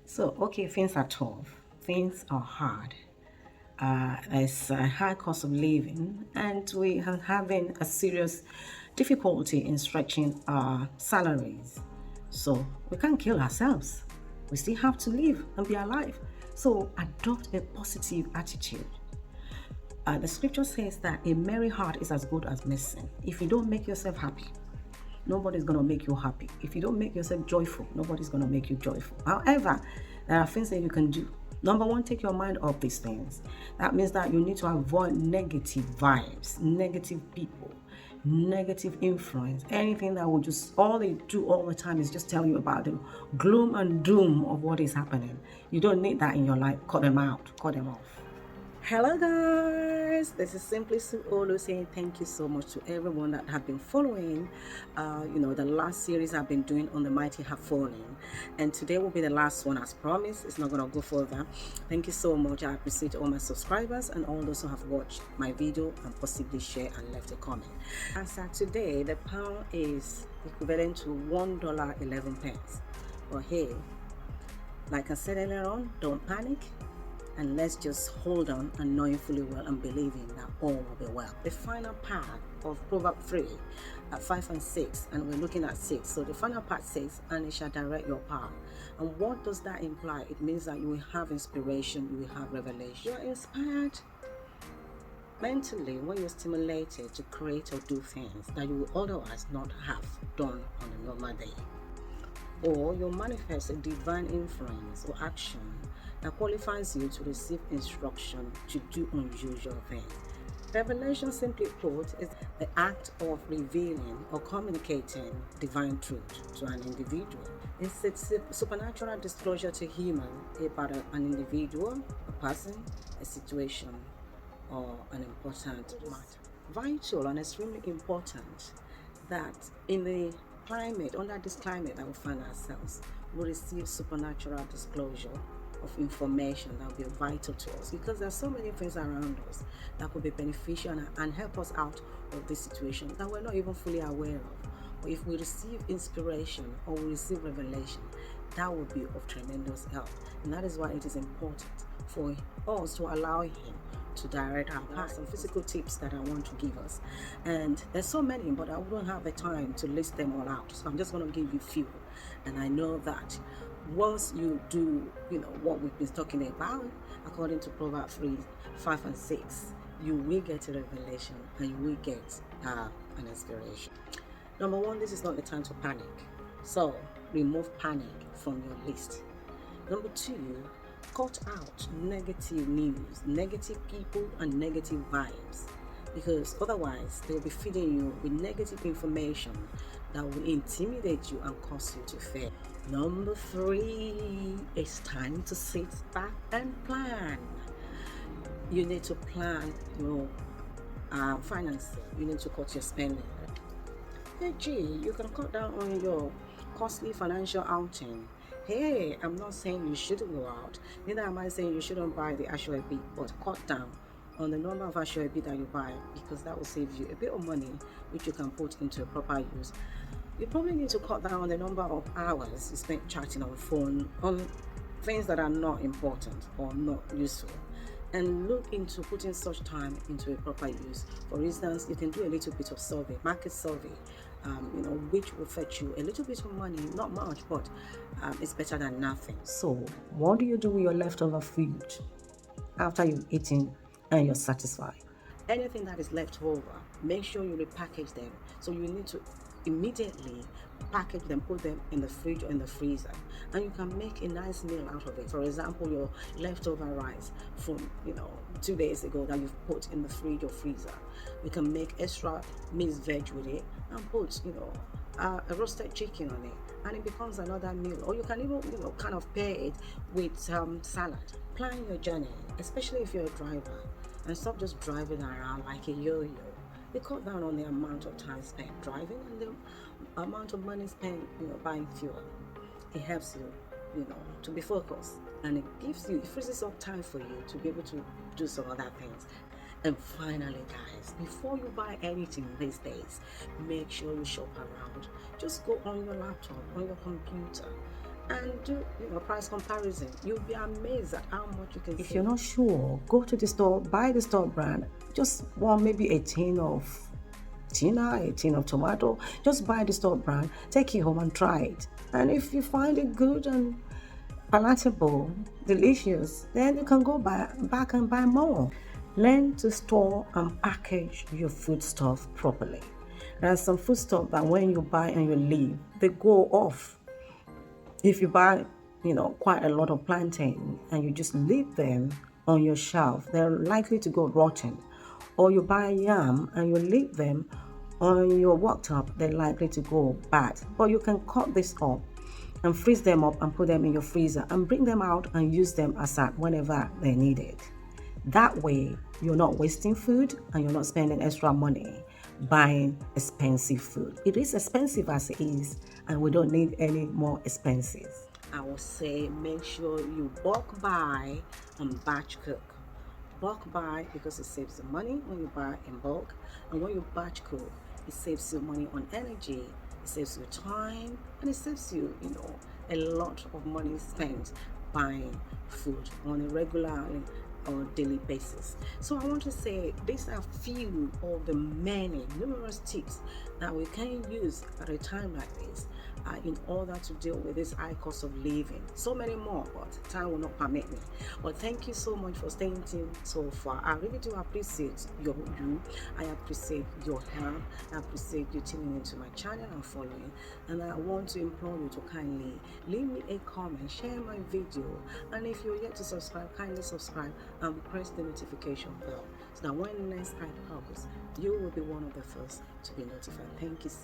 So, okay, things are tough, things are hard. There's a high cost of living, and we are having a serious difficulty in stretching our salaries. So, we can't kill ourselves. We still have to live and be alive. So, adopt a positive attitude. The scripture says that a merry heart is as good as medicine. If you don't make yourself happy, nobody's going to make you happy. If you don't make yourself joyful, nobody's going to make you joyful. However, there are things that you can do. Number one, take your mind off these things. That means that you need to avoid negative vibes, negative people, negative influence, anything that will just, all they do all the time is just tell you about the gloom and doom of what is happening. You don't need that in your life. Cut them out, cut them off. Hello guys, this is Simply Suolu saying thank you so much to everyone that have been following the last series I've been doing on the mighty have fallen, and today will be the last one as promised. It's not going to go further. Thank you so much. I appreciate all my subscribers and all those who have watched my video and possibly share and left a comment. As at today, the pound is equivalent to $1.11. But hey, like I said earlier on, don't panic. And let's just hold on and knowing fully well and believing that all will be well. The final part of Proverbs 3 at 5 and 6, and we're looking at 6. So the final part says, and it shall direct your path. And what does that imply? It means that you will have inspiration, you will have revelation. You are inspired mentally when you're stimulated to create or do things that you will otherwise not have done on a normal day. Or you manifest a divine influence or action that qualifies you to receive instruction to do unusual things. Revelation, simply put, is the act of revealing or communicating divine truth to an individual. It's a supernatural disclosure to human about an individual, a person, a situation, or an important matter. Vital and extremely important that in the climate, under this climate that we find ourselves, we receive supernatural disclosure of information that will be vital to us, because there are so many things around us that could be beneficial and help us out of this situation that we're not even fully aware of. But if we receive inspiration or we receive revelation, that would be of tremendous help. And that is why it is important for us to allow Him to direct our path. Some physical tips that I want to give us, and there's so many, but I wouldn't have the time to list them all out, so I'm just going to give you a few. And I know that once you do what we've been talking about, according to Proverbs 3, 5 and 6, you will get a revelation and you will get an inspiration. Number one, this is not the time to panic, so remove panic from your list. Number two, cut out negative news, negative people, and negative vibes, because otherwise they will be feeding you with negative information that will intimidate you and cause you to fail. Number three, it's time to sit back and plan. You need to plan your finances. You need to cut your spending. Hey, you can cut down on your costly financial outing. Hey, I'm not saying you shouldn't go out. Neither am I saying you shouldn't buy the actual bit, but cut down on the number of actual bit that you buy, because that will save you a bit of money, which you can put into a proper use. You probably need to cut down on the number of hours you spend chatting on phone on things that are not important or not useful, and look into putting such time into a proper use. For instance, you can do a little bit of survey, market survey, which will fetch you a little bit of money, not much, but it's better than nothing. So, what do you do with your leftover food after you've eaten and you're satisfied? Anything that is left over, make sure you repackage them. So you need to immediately package them, put them in the fridge or in the freezer, and you can make a nice meal out of it. For example, your leftover rice from 2 days ago that you've put in the fridge or freezer, you can make extra mixed veg with it and put a roasted chicken on it, and it becomes another meal. Or you can even kind of pair it with salad. Plan your journey, especially if you're a driver, and stop just driving around like a yo-yo. You cut down on the amount of time spent driving and the amount of money spent buying fuel. It helps you to be focused, and it frees up time for you to be able to do some other things. And finally, guys, before you buy anything these days, make sure you shop around. Just go on your laptop, on your computer, and do price comparison. You'll be amazed at how much you can If save. you're not sure, go to the store, buy the store brand. Just maybe a tin of tuna, a tin of tomato. Just buy the store brand, take it home and try it. And if you find it good and palatable, delicious, then you can go back and buy more. Learn to store and package your foodstuff properly. There are some foodstuff that when you buy and you leave, they go off. If you buy, quite a lot of plantain and you just leave them on your shelf, they're likely to go rotten. Or you buy yam and you leave them on your worktop, they're likely to go bad. But you can cut this up and freeze them up and put them in your freezer and bring them out and use them aside whenever they're needed. That way, you're not wasting food and you're not spending extra money buying expensive food. It is expensive as it is, and we don't need any more expensive. I would say make sure you bulk buy and batch cook. Bulk buy because it saves you money when you buy in bulk, and when you batch cook, it saves you money on energy, it saves you time, and it saves you, a lot of money spent buying food on a regular or daily basis. So I want to say these are few of the many numerous tips that we can use at a time like this in order to deal with this high cost of living. So many more, but time will not permit me. But thank you so much for staying tuned so far. I really do appreciate you. I appreciate your help. I appreciate you tuning into my channel and following. And I want to implore you to kindly leave me a comment, share my video, and if you're yet to subscribe, kindly subscribe and press the notification bell so that when next I post, you will be one of the first to be notified. Thank you so